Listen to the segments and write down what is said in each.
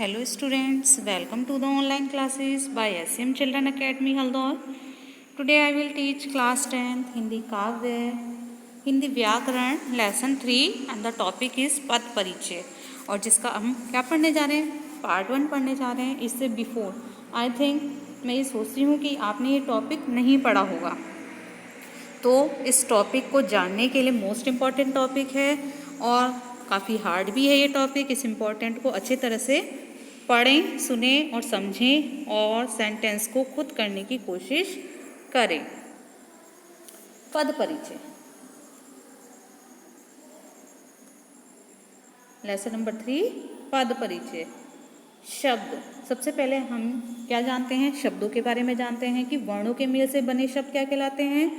Hello students, welcome to the online classes by SCM Children Academy Haldor. Today I will teach class 10th Hindi काव्य हिंदी व्याकरण lesson 3 and the topic is पद परिचय और जिसका हम क्या पढ़ने जा रहे हैं, पार्ट 1 पढ़ने जा रहे हैं. इससे बिफोर आई थिंक मैं ये सोचती हूँ कि आपने ये टॉपिक नहीं पढ़ा होगा, तो इस टॉपिक को जानने के लिए मोस्ट इम्पॉर्टेंट टॉपिक है और काफ़ी हार्ड भी है ये टॉपिक. इस इम्पॉर्टेंट को अच्छी तरह से पढ़ें, सुने और समझें और सेंटेंस को खुद करने की कोशिश करें. पद परिचय लेसन नंबर 3 पद परिचय. शब्द. सबसे पहले हम क्या जानते हैं, शब्दों के बारे में जानते हैं कि वर्णों के मेल से बने शब्द क्या कहलाते हैं.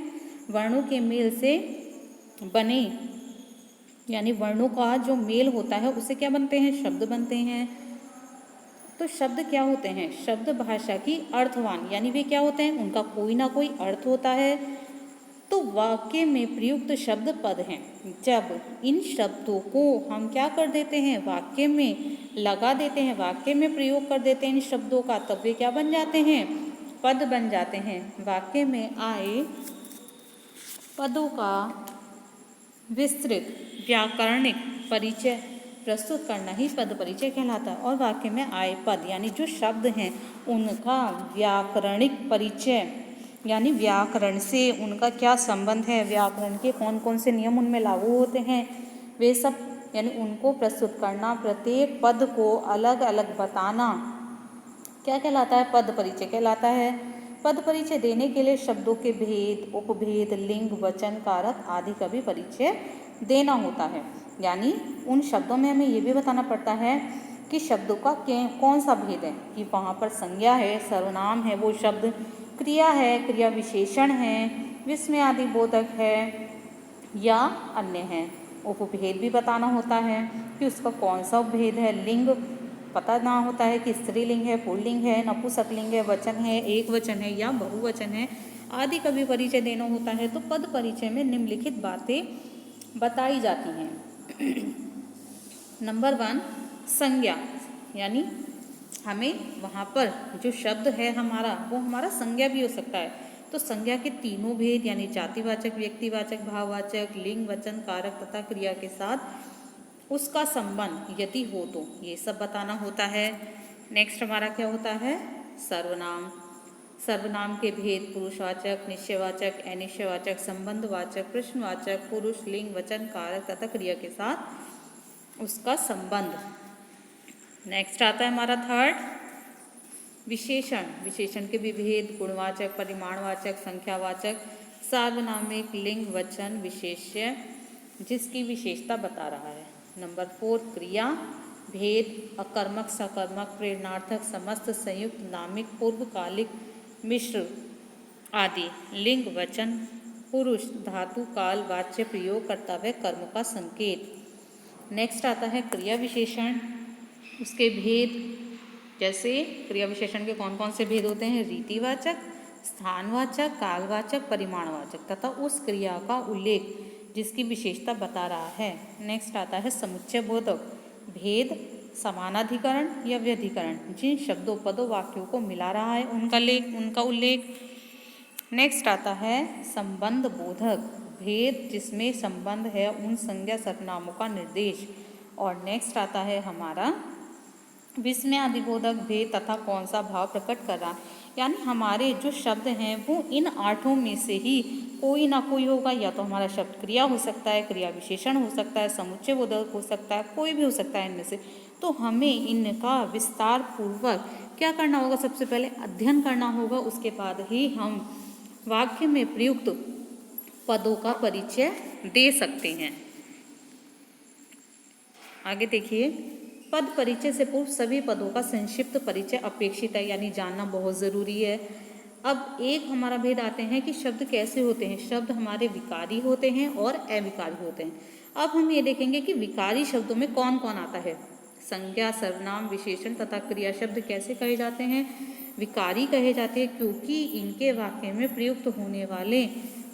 वर्णों के मेल से बने यानी वर्णों का जो मेल होता है उससे क्या बनते हैं, शब्द बनते हैं. तो शब्द क्या होते हैं, शब्द भाषा की अर्थवान यानी वे क्या होते हैं, उनका कोई ना कोई अर्थ होता है. तो वाक्य में प्रयुक्त शब्द पद हैं. जब इन शब्दों को हम क्या कर देते हैं, वाक्य में लगा देते हैं, वाक्य में प्रयोग कर देते हैं इन शब्दों का, तब वे क्या बन जाते हैं, पद बन जाते हैं. वाक्य में आए पदों का विस्तृत व्याकरणिक परिचय प्रस्तुत करना ही पद परिचय कहलाता है. और वाक्य में आए पद यानी जो शब्द हैं उनका व्याकरणिक परिचय यानी व्याकरण से उनका क्या संबंध है, व्याकरण के कौन कौन से नियम उनमें लागू होते हैं, वे सब यानी उनको प्रस्तुत करना, प्रत्येक पद को अलग अलग बताना क्या कहलाता है, पद परिचय कहलाता है. पद परिचय देने के लिए शब्दों के भेद, उपभेद, लिंग, वचन, कारक आदि का भी परिचय देना होता है. यानी उन शब्दों में हमें ये भी बताना पड़ता है कि शब्दों का कौन सा भेद है, कि वहाँ पर संज्ञा है, सर्वनाम है वो शब्द, क्रिया है, क्रिया विशेषण है, विस्मय आदि बोधक है या अन्य है. उपभेद भी बताना होता है कि उसका कौन सा उपभेद है. लिंग पता ना होता है कि स्त्रीलिंग है, पुल्लिंग है, नपुंसकलिंग है, वचन है, एक वचन है या बहुवचन है आदि का भी परिचय देना होता है. तो पद परिचय में निम्नलिखित बातें बताई जाती हैं. नंबर 1 संज्ञा यानी हमें वहाँ पर जो शब्द है हमारा वो हमारा संज्ञा भी हो सकता है. तो संज्ञा के तीनों भेद यानी जातिवाचक, व्यक्तिवाचक, भाववाचक, लिंग, वचन, कारक तथा क्रिया के साथ उसका संबंध यदि हो तो ये सब बताना होता है. नेक्स्ट हमारा क्या होता है, सर्वनाम. सर्वनाम के भेद पुरुषवाचक, निश्चयवाचक, अनिश्चयवाचक, संबंधवाचक, प्रश्नवाचक, पुरुष, लिंग, वचन, कारक तथा क्रिया के साथ उसका संबंध. नेक्स्ट आता है हमारा थर्ड विशेषण. विशेषण के भी भेद गुणवाचक, परिमाणवाचक, संख्यावाचक, सार्वनामिक, लिंग, वचन, विशेष्य जिसकी विशेषता बता रहा है. नंबर 4 क्रिया भेद अकर्मक, सकर्मक, प्रेरणार्थक, समस्त, संयुक्त, नामिक, पूर्वकालिक, मिश्र आदि. लिंग, वचन, पुरुष, धातु, काल, वाच्य, प्रयोग, कर्तव्य, कर्म का संकेत. नेक्स्ट आता है क्रिया विशेषण. उसके भेद जैसे क्रिया विशेषण के कौन कौन से भेद होते हैं, रीतिवाचक, स्थानवाचक, कालवाचक, परिमाणवाचक तथा उस क्रिया का उल्लेख जिसकी विशेषता बता रहा है. नेक्स्ट आता है समुच्चय बोधक. भेद समानाधिकरण या व्यधिकरण, जिन शब्दों, पदों, वाक्यों को मिला रहा है उनका उल्लेख. नेक्स्ट आता है संबंध बोधक. भेद जिसमें संबंध है उन संज्ञा सर्वनामों का निर्देश. और नेक्स्ट आता है हमारा विस्मय आदि बोधक. भेद तथा कौन सा भाव प्रकट कर रहा, यानी हमारे जो शब्द हैं वो इन 8 में से ही कोई ना कोई होगा. या तो हमारा शब्द क्रिया हो सकता है, क्रिया विशेषण हो सकता है, समुच्चय बोधक हो सकता है, कोई भी हो सकता है इनमें से. तो हमें इनका विस्तार पूर्वक क्या करना होगा, सबसे पहले अध्ययन करना होगा. उसके बाद ही हम वाक्य में प्रयुक्त पदों का परिचय दे सकते हैं. आगे देखिए, पद परिचय से पूर्व सभी पदों का संक्षिप्त परिचय अपेक्षित है यानी जानना बहुत ज़रूरी है. अब एक हमारा भेद आते हैं कि शब्द कैसे होते हैं. शब्द हमारे विकारी होते हैं और अविकारी होते हैं. अब हम ये देखेंगे कि विकारी शब्दों में कौन कौन आता है. संज्ञा, सर्वनाम, विशेषण तथा क्रिया शब्द कैसे कहे जाते हैं, विकारी कहे जाते हैं क्योंकि इनके वाक्य में प्रयुक्त होने वाले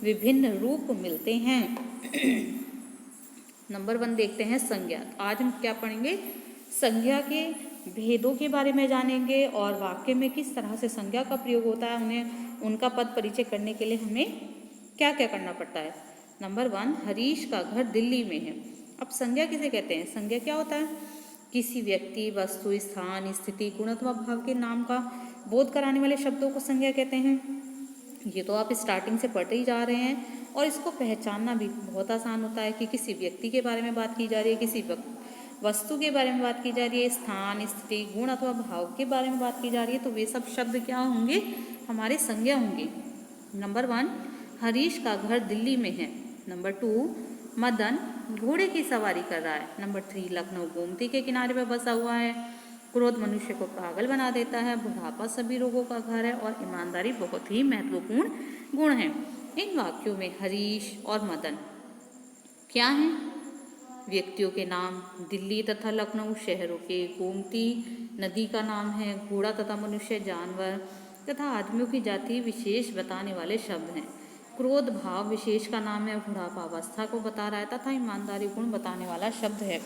विभिन्न रूप मिलते हैं. नंबर 1 देखते हैं संज्ञा. आज हम क्या पढ़ेंगे, संज्ञा के भेदों के बारे में जानेंगे और वाक्य में किस तरह से संज्ञा का प्रयोग होता है, उन्हें उनका पद परिचय करने के लिए हमें क्या क्या करना पड़ता है। नंबर 1, हरीश का घर दिल्ली में है। अब संज्ञा किसे कहते हैं? संज्ञा क्या होता है? किसी व्यक्ति, वस्तु, स्थान, स्थिति, गुण अथवा भाव के नाम का बोध कराने वाले शब्दों को संज्ञा कहते हैं। ये तो आप स्टार्टिंग से पढ़ते ही जा रहे हैं और इसको पहचानना भी बहुत आसान होता है कि किसी व्यक्ति के बारे में बात की जा रही है, किसी वस्तु के बारे में बात की जा रही है, स्थान, स्थिति, गुण अथवा भाव के बारे में बात की जा रही है, तो वे सब शब्द क्या होंगे? हमारे संज्ञा होंगे। नंबर 1, हरीश का घर दिल्ली में है। नंबर 2, मदन घोड़े की सवारी कर रहा है। नंबर 3, लखनऊ गोमती के किनारे पर बसा हुआ है। क्रोध मनुष्य को पागल बना देता है। बुढ़ापा सभी रोगों का घर है और ईमानदारी बहुत ही महत्वपूर्ण गुण है। इन वाक्यों में हरीश और मदन क्या हैं? व्यक्तियों के नाम, दिल्ली तथा लखनऊ शहरों के, गोमती नदी का नाम है, घोड़ा तथा मनुष्य जानवर तथा आदमियों की जाति विशेष बताने वाले शब्द हैं। क्रोध भाव विशेष का नाम है, बुढ़ापा अवस्था को बता रहा है तथा ईमानदारी गुण बताने वाला शब्द है।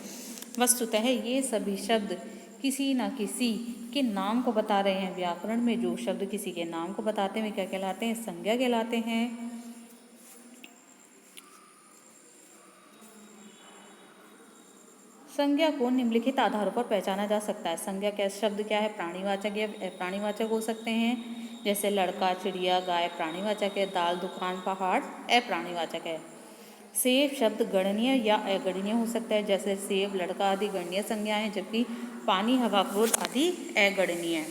वस्तुतः ये सभी शब्द किसी न किसी के नाम को बता रहे हैं। व्याकरण में जो शब्द किसी के नाम को बताते हैं वे क्या कहलाते हैं? संज्ञा कहलाते हैं। संज्ञा को निम्नलिखित आधारों पर पहचाना जा सकता है। संज्ञा का शब्द क्या है? प्राणीवाचक या अप्राणीवाचक हो सकते हैं, जैसे लड़का, चिड़िया, गाय प्राणीवाचक है, दाल, दुकान, पहाड़ अप्राणीवाचक है। सेब शब्द गणनीय या अगणनीय हो सकता है, जैसे सेब, लड़का आदि गणनीय संज्ञाएं हैं, जबकि पानी, हवा, क्रोध आदि अगणनीय है।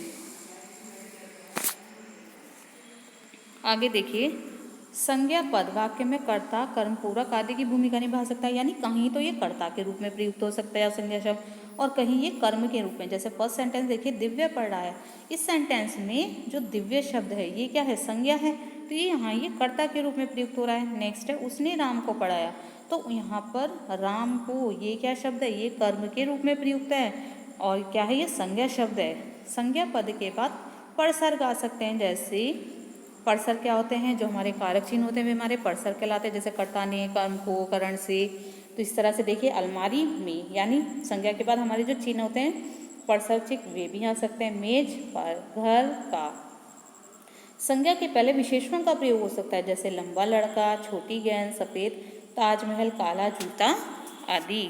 आगे देखिए, संज्ञा पद वाक्य में कर्ता, कर्म, पूरक आदि की भूमिका निभा सकता है, यानी कहीं तो ये कर्ता के रूप में प्रयुक्त हो सकता है संज्ञा शब्द, और कहीं ये कर्म के रूप में। जैसे फर्स्ट सेंटेंस देखिए, दिव्य पढ़ रहा है। इस सेंटेंस में जो दिव्य शब्द है ये क्या है? संज्ञा है, तो ये यहाँ ये कर्ता के रूप में प्रयुक्त हो रहा है। नेक्स्ट है, उसने राम को पढ़ाया, तो यहाँ पर राम को ये क्या शब्द है? ये कर्म के रूप में प्रयुक्त है और क्या है? ये संज्ञा शब्द है। संज्ञा पद के बाद परसर्ग आ सकते हैं, जैसे परसर क्या होते हैं? जो हमारे कारक चिन्ह होते हैं वे हमारे परसर कहलाते हैं, जैसे कर्ता ने, कर्म को, करण से। तो इस तरह से देखिए, अलमारी में, यानी संज्ञा के बाद हमारे जो चिन्ह होते हैं परसर चिन्ह वे भी आ सकते हैं। मेज पर, घर का। संज्ञा के पहले विशेषण का प्रयोग हो सकता है, जैसे लंबा लड़का, छोटी गेंद, सफ़ेद ताजमहल, काला जूता आदि।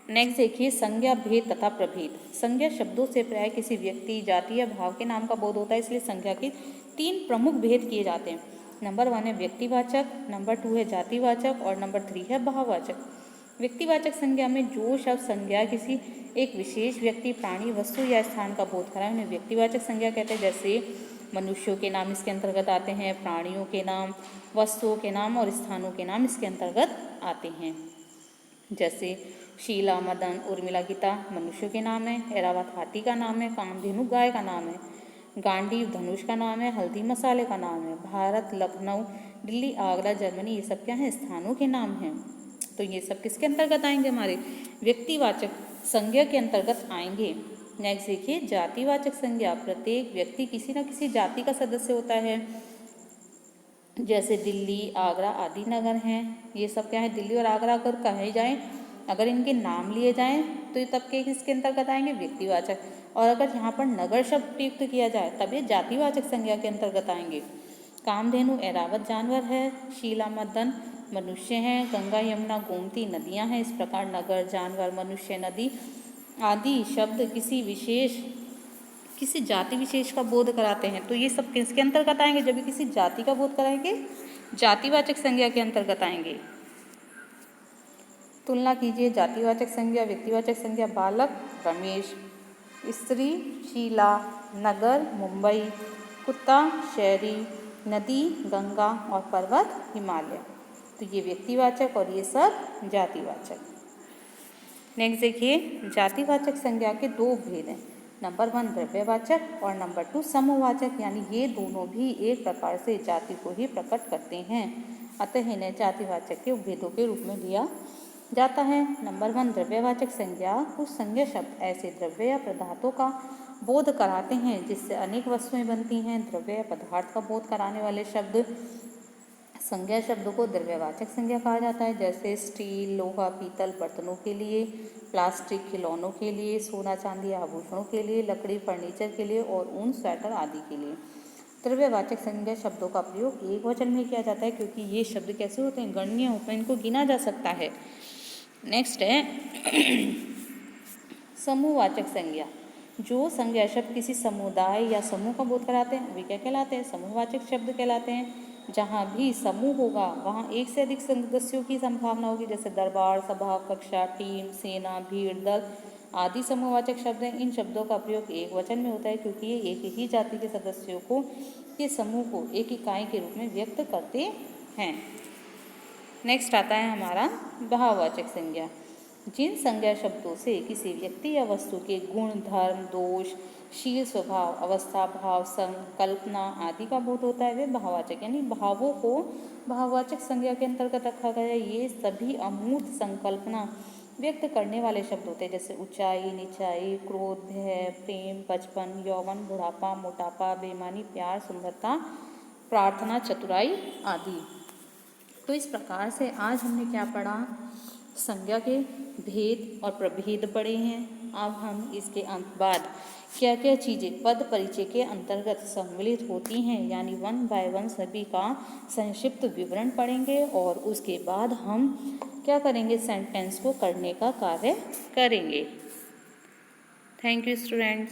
नेक्स्ट देखिए, संज्ञा भेद तथा प्रभेद। संज्ञा शब्दों से प्राय किसी व्यक्ति, जाति या भाव के नाम का बोध होता है, इसलिए संज्ञा के 3 प्रमुख भेद किए जाते हैं। नंबर 1 है व्यक्तिवाचक, नंबर 2 है जातिवाचक और नंबर 3 है भाववाचक। व्यक्तिवाचक संज्ञा में जो शब्द संज्ञा किसी एक विशेष व्यक्ति, प्राणी, वस्तु या स्थान का बोध कराए उन्हें व्यक्तिवाचक संज्ञा कहते हैं। जैसे मनुष्यों के नाम इसके अंतर्गत आते हैं, प्राणियों के नाम, वस्तुओं के नाम और स्थानों के नाम इसके अंतर्गत आते हैं। जैसे शीला, मदन, उर्मिला, गीता मनुष्यों के नाम है, ऐरावत हाथी का नाम है, कामधेनु गाय का नाम है, गांडीव धनुष का नाम है, हल्दी मसाले का नाम है, भारत, लखनऊ, दिल्ली, आगरा, जर्मनी ये सब क्या है? स्थानों के नाम हैं। तो ये सब किसके अंतर्गत आएंगे? हमारे व्यक्तिवाचक संज्ञा के अंतर्गत आएंगे। नेक्स्ट देखिए, जातिवाचक संज्ञा। प्रत्येक व्यक्ति किसी न किसी जाति का सदस्य होता है, जैसे दिल्ली, आगरा आदि नगर हैं। ये सब क्या है? दिल्ली और आगरा अगर कहे जाएं, अगर इनके नाम लिए जाएं तो ये तब के किसके अंतर्गत आएंगे? व्यक्तिवाचक। और अगर यहाँ पर नगर शब्द प्रयुक्त किया जाए तब ये जातिवाचक संज्ञा के अंतर्गत आएंगे। कामधेनु ऐरावत जानवर है, शीला, मदन मनुष्य हैं, गंगा, यमुना, गोमती नदियाँ हैं। इस प्रकार नगर, जानवर, मनुष्य, नदी आदि शब्द किसी जाति विशेष का बोध कराते हैं। तो ये सब किसके अंतर्गत आएंगे? जब भी किसी जाति का बोध कराएंगे, जातिवाचक संज्ञा के अंतर्गत आएंगे। तुलना कीजिए, जातिवाचक संज्ञा, व्यक्तिवाचक संज्ञा। बालक रमेश, स्त्री शीला, नगर मुंबई, कुत्ता शहरी, नदी गंगा और पर्वत हिमालय। तो ये व्यक्तिवाचक और ये सब जातिवाचक। नेक्स्ट देखिए, जातिवाचक संज्ञा के 2 भेद हैं। नंबर 1 द्रव्यवाचक और नंबर 2 समूहवाचक, यानी ये दोनों भी एक प्रकार से जाति को ही प्रकट करते हैं, अतः इन्हें जातिवाचक के उपभेदों के रूप में लिया जाता है। नंबर 1 द्रव्यवाचक संज्ञा। कुछ संज्ञा शब्द ऐसे द्रव्य या पदार्थों का बोध कराते हैं जिससे अनेक वस्तुएं बनती हैं। द्रव्य या पदार्थ का बोध कराने वाले शब्द संज्ञा शब्दों को द्रव्यवाचक संज्ञा कहा जाता है, जैसे स्टील, लोहा, पीतल बर्तनों के लिए, प्लास्टिक खिलौनों के लिए, सोना चांदी आभूषणों के लिए, लकड़ी फर्नीचर के लिए और ऊन स्वेटर आदि के लिए। द्रव्यवाचक संज्ञा शब्दों का प्रयोग एक वचन में किया जाता है, क्योंकि ये शब्द कैसे होते हैं, गणनीय होते हैं, इनको गिना जा सकता है। नेक्स्ट है समूहवाचक संज्ञा। जो संज्ञा शब्द किसी समुदाय या समूह का बोध कराते हैं वे क्या कहलाते हैं, समूहवाचक शब्द कहलाते हैं। जहाँ भी समूह होगा वहाँ एक से अधिक सदस्यों की संभावना होगी, जैसे दरबार, सभा, कक्षा, टीम, सेना, भीड़, दल आदि समूहवाचक शब्द हैं। इन शब्दों का प्रयोग एक वचन में होता है, क्योंकि ये एक ही जाति के सदस्यों को के समूह को एक इकाई के रूप में व्यक्त करते हैं। नेक्स्ट आता है हमारा भाववाचक संज्ञा। जिन संज्ञा शब्दों से किसी व्यक्ति या वस्तु के गुण, धर्म, दोष, शील, स्वभाव, अवस्था, भाव, संकल्पना आदि का बोध होता है वे भाववाचक, यानी भावों को भाववाचक संज्ञा के अंतर्गत रखा गया है। ये सभी अमूर्त संकल्पना व्यक्त करने वाले शब्द होते हैं, जैसे ऊंचाई, नीचाई, क्रोध, भय, प्रेम, बचपन, यौवन, बुढ़ापा, मोटापा, बेईमानी, प्यार, सुंदरता, प्रार्थना, चतुराई आदि। तो इस प्रकार से आज हमने क्या पढ़ा, संज्ञा के भेद और प्रभेद पढ़े हैं। अब हम इसके बाद क्या क्या चीज़ें पद परिचय के अंतर्गत सम्मिलित होती हैं, यानी 1 बाय 1 सभी का संक्षिप्त विवरण पढ़ेंगे और उसके बाद हम क्या करेंगे, सेंटेंस को करने का कार्य करेंगे। Thank you students.